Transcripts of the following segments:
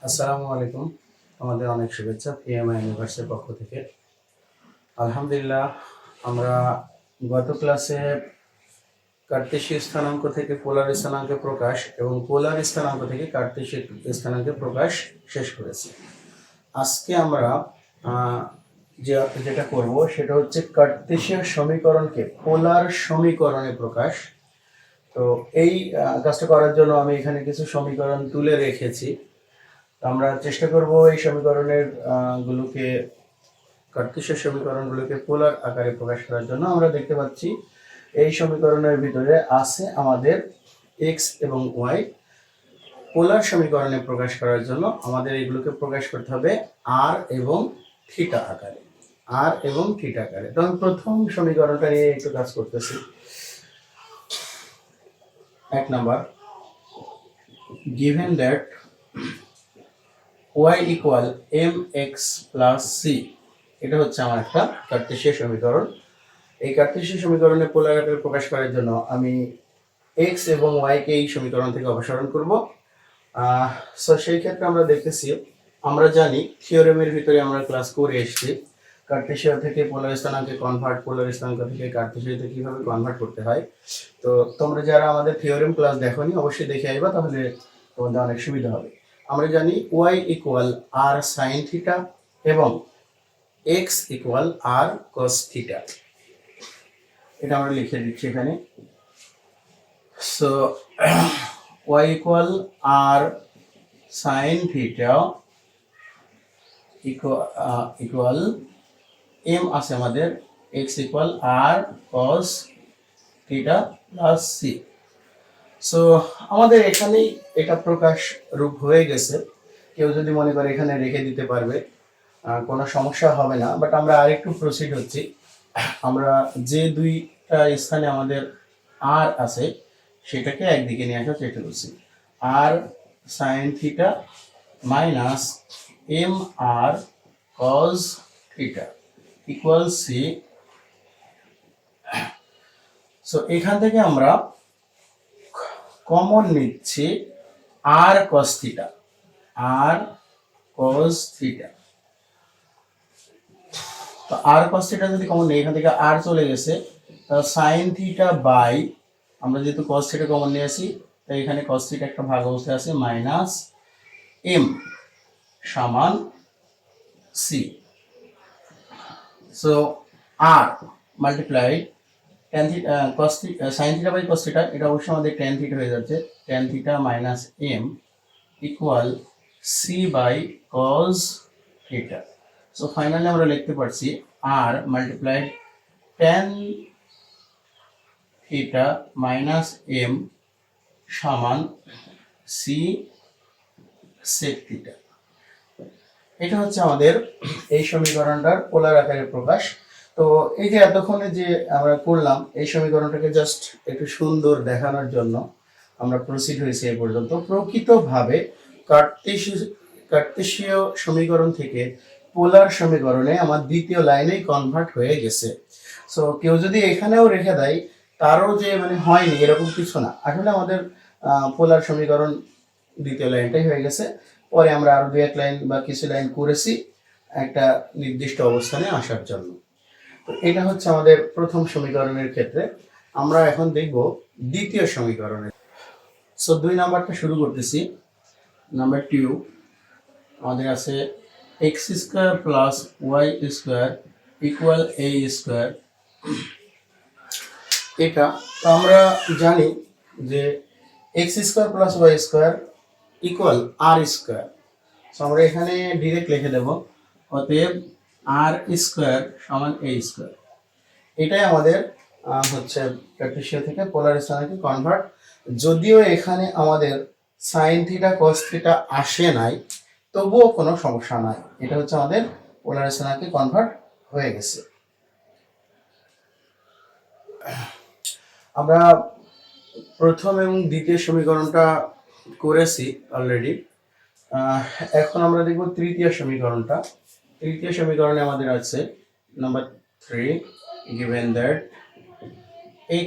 আসসালামু আলাইকুম। আমাদের অনেক শুভেচ্ছা পিএমআই ইউনিভার্সিটির পক্ষ থেকে। আলহামদুলিল্লাহ, আমরা গত ক্লাসে কার্তেশীয় স্থানাঙ্ক থেকে পোলার স্থানাঙ্কের প্রকাশ এবং পোলার স্থানাঙ্ক থেকে কার্তেশীয় স্থানাঙ্কের প্রকাশ শেষ করেছি। আজকে আমরা যেটা করব সেটা হচ্ছে কার্তেশীয় সমীকরণকে পোলার সমীকরণে প্রকাশ। তো এই কাজটা করার জন্য আমি এখানে কিছু সমীকরণ তুলে রেখেছি। আমরা চেষ্টা করব এই সমীকরণের গুলোকে কার্তেশীয় সমীকরণগুলোকে পোলার আকারে প্রকাশ করার জন্য। আমরা দেখতে পাচ্ছি এই সমীকরণের ভিতরে আছে আমাদের এক্স এবং ওয়াই। পোলার সমীকরণে প্রকাশ করার জন্য আমাদের এগুলোকে প্রকাশ করতে হবে আর এবং থিটা আকারে। আর এবং থিটা আকারে। তো আমি প্রথম সমীকরণটা নিয়ে একটু কাজ করতেছি। 1 number, given that y equal mx plus c, এটা হচ্ছে আমার একটা কার্তেশীয় সমীকরণ। এই কার্তেশীয় সমীকরণে পোলার আকারে প্রকাশ করার জন্য আমি x এবং y কে এই সমীকরণ থেকে অপসারণ করব। সো সেই ক্ষেত্রে আমরা দেখতেছি, আমরা জানি থিওরেমের ভিতরে আমরা ক্লাস করে এসেছি কার্তেশীয় থেকে পোলার স্থানাঙ্কে কনভার্ট, পোলার স্থানাঙ্ক থেকে কার্তেশীয়তে কিভাবে কনভার্ট করতে হয়। তো তোমরা যারা আমাদের থিওরেম ক্লাস দেখোনি অবশ্যই দেখে আইবা, তাহলে তোমাদের অনেক সুবিধা হবে। আমরা জানি y equal r sin theta এবং x equal r cos theta. এটা আমরা লিখে দিচ্ছি এখানে। So y equal r sin theta equal m আছে আমাদের x equal r cos theta plus c। So আমাদের এখানেই এটা প্রকাশ রূপ হয়ে গেছে। কেউ যদি মনে করে এখানে রেখে দিতে পারবে, কোনো সমস্যা হবে না। বাট আমরা আরেকটু প্রসিড হচ্ছি। আমরা যে দুইটা স্থানে আমাদের আর আছে সেটাকে একদিকে নিয়ে আসার চেষ্টা করছি। R sine theta minus M R cos theta equal C. So এখান থেকে আমরা কমন নিচ্ছি আর কস থিটা, আর কস থিটা। তো আর কস থিটা যদি কমন নেই, এখান থেকে আর চলে গেছে, তাহলে সাইন থিটা বাই, আমরা যেহেতু কস থিটা কমন নিয়ে আসি তাই এখানে কস থিটা একটা ভাগ অবস্থায় আছে, মাইনাস এম সমান C. So R multiply tan theta cos theta sine theta by cos theta, এটা অবশ্যই আমাদের ট্যান থিটা হয়ে যাচ্ছে। Tan theta minus M equal C by cos theta. So finally আমরা লিখতে পারছি R multiply tan theta minus M সমান C sec theta. এটা হচ্ছে আমাদের এই সমীকরণটার পোলার আকারে প্রকাশ। তো এই যে এতক্ষণে যে আমরা করলাম এই সমীকরণটাকে জাস্ট একটু সুন্দর দেখানোর জন্য আমরা প্রসিড হয়েছি এ পর্যন্ত। প্রকৃতভাবে কার্তেশীয় সমীকরণ থেকে পোলার সমীকরণে আমার দ্বিতীয় লাইনেই কনভার্ট হয়ে গেছে। সো কেউ যদি এখানেও রেখে দেয় তারও যে মানে হয়নি এরকম কিছু না, আসলে আমাদের পোলার সমীকরণ দ্বিতীয় লাইনটাই হয়ে গেছে। পরে আমরা আরো দুই এক লাইন বা কিছু লাইন করেছি একটা নির্দিষ্ট অবস্থানে আসার জন্য। তো এটা হচ্ছে আমাদের প্রথম সমীকরণের ক্ষেত্রে। আমরা এখন দেখব দ্বিতীয় সমীকরণের। সো 2 নাম্বারটা শুরু করতেছি। নাম্বার 2 আমাদের আছে x square plus y square equal a square. এটা তো আমরা জানি যে x square plus y square equal R square. So আমরা এখানে ডিরেক্ট লিখে দেব, অতএব আর স্কয়ার সমান a স্কয়ার। এটাই আমাদের হচ্ছে কার্টেসিয়ান থেকে পোলার স্থানাঙ্কে কনভার্ট। যদিও এখানে আমাদের সাইন থিটা কস থিটা আসে নাই, তবুও কোনো সমস্যা নাই। এটা হচ্ছে আমাদের পোলার স্থানাঙ্কে কনভার্ট হয়ে গেছে। আমরা প্রথম এবং দ্বিতীয় সমীকরণটা করেছি অলরেডি। এখন আমরা দেখব তৃতীয় সমীকরণটা। তৃতীয় সমীকরণে আমাদের আছে number 3, given that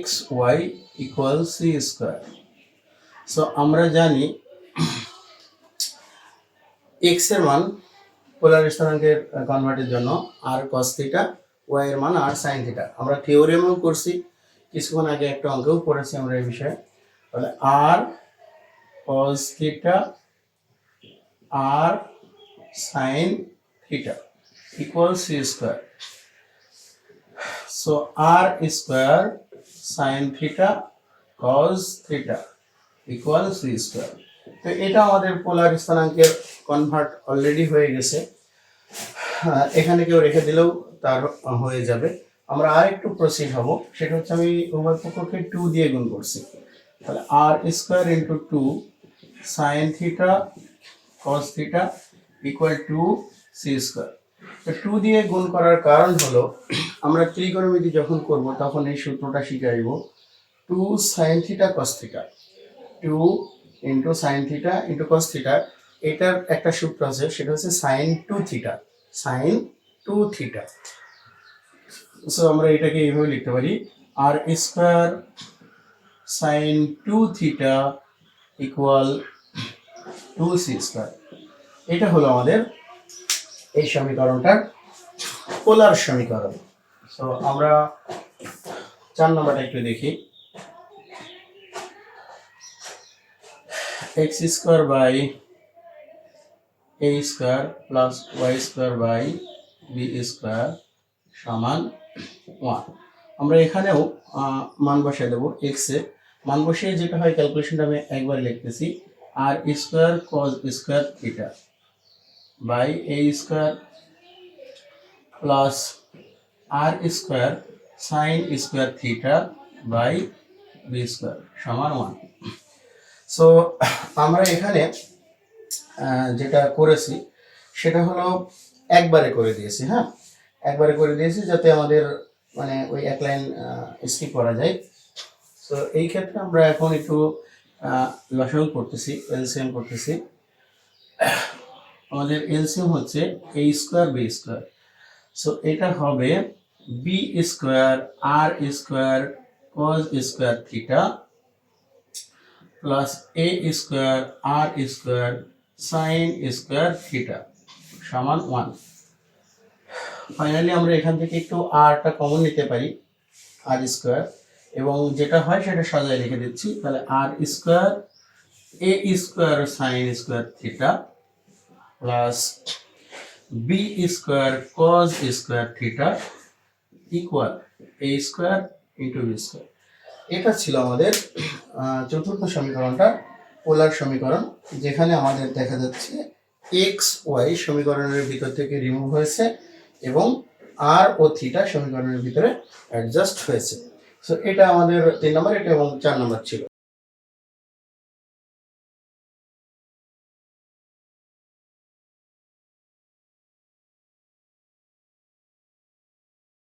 xy equals c square. So আমরা জানি এক্স এর মান পোলার স্থানাঙ্কের কনভার্টের জন্য আর কস থিটা, ওয়াই এর মান আর সাইন থিটা। আমরা থিওরেমও করছি, কিছুক্ষণ আগে একটা অঙ্কেও পড়েছি আমরা এই বিষয়ে। তাহলে R cos theta R sine theta equal C square. So R square sine theta cos theta equal C square. তো এটা আমাদের পোলার স্থানাঙ্কের কনভার্ট অলরেডি হয়ে গেছে। এখানে কেউ রেখে দিলেও তার হয়ে যাবে। আমরা আর একটু প্রসিড হব, সেটা হচ্ছে আমি উভয় পক্ষকে 2 দিয়ে গুণ করছি। তাহলে R square into 2 sine theta cos theta equal two C square. তো 2 দিয়ে গুণ করার কারণ হলো, আমরা ত্রিকোণমিতি যখন করব তখন এই সূত্রটা শিখাইব, 2 sine theta cos theta, 2 into sine theta into cos theta. এটার একটা সূত্র আছে, সেটা হচ্ছে sine 2 theta, sine 2 theta. So আমরা এটাকে এইভাবে লিখতে পারি, R square sine 2 theta equal 2 C square. এটা হলো আমাদের এই সমীকরণটার পোলার সমীকরণ। সো আমরা 4 নম্বরটা একটু দেখি। X square by A square plus y square by B square সমান 1। আমরা এখানেও মান বসিয়ে দেবো, এক্স এ মান বসিয়ে যেটা হয় ক্যালকুলেশনটা আমি একবার লিখতেছি, R square cos square theta by A square plus R square sine square theta by B square সমান 1। সো আমরা এখানে যেটা করেছি সেটা হলো একবারে করে দিয়েছি। হ্যাঁ, একবারে করে দিয়েছি যাতে আমাদের মানে ওই এক লাইন স্কিপ করা যায়। তো এই ক্ষেত্রে আমরা এখন একটু লসাগু করতেছি, এলসিএম করতেছি। আমাদের এলসিএম হচ্ছে A square B square. So এটা হবে B square R square cos square theta plus A square R square sine square theta সমান 1। ফাইনালি আমরা এখান থেকে একটু আরটা কমন নিতে পারি, আর স্কোয়ার, এবং যেটা হয় সেটা সাজায় লিখে দিচ্ছি। তাহলে R square A square sine square theta plus B square cos square theta equal A square into B square. এটা ছিল আমাদের চতুর্থ সমীকরণটা, পোলার সমীকরণ, যেখানে আমাদের দেখা যাচ্ছে এক্স ওয়াই সমীকরণের ভিতর থেকে রিমুভ হয়েছে এবং আর ও থিটা সমীকরণের ভিতরে অ্যাডজাস্ট হয়েছে। সো এটা আমাদের 3 নম্বর, এটা এবং 4 নম্বর ছিল।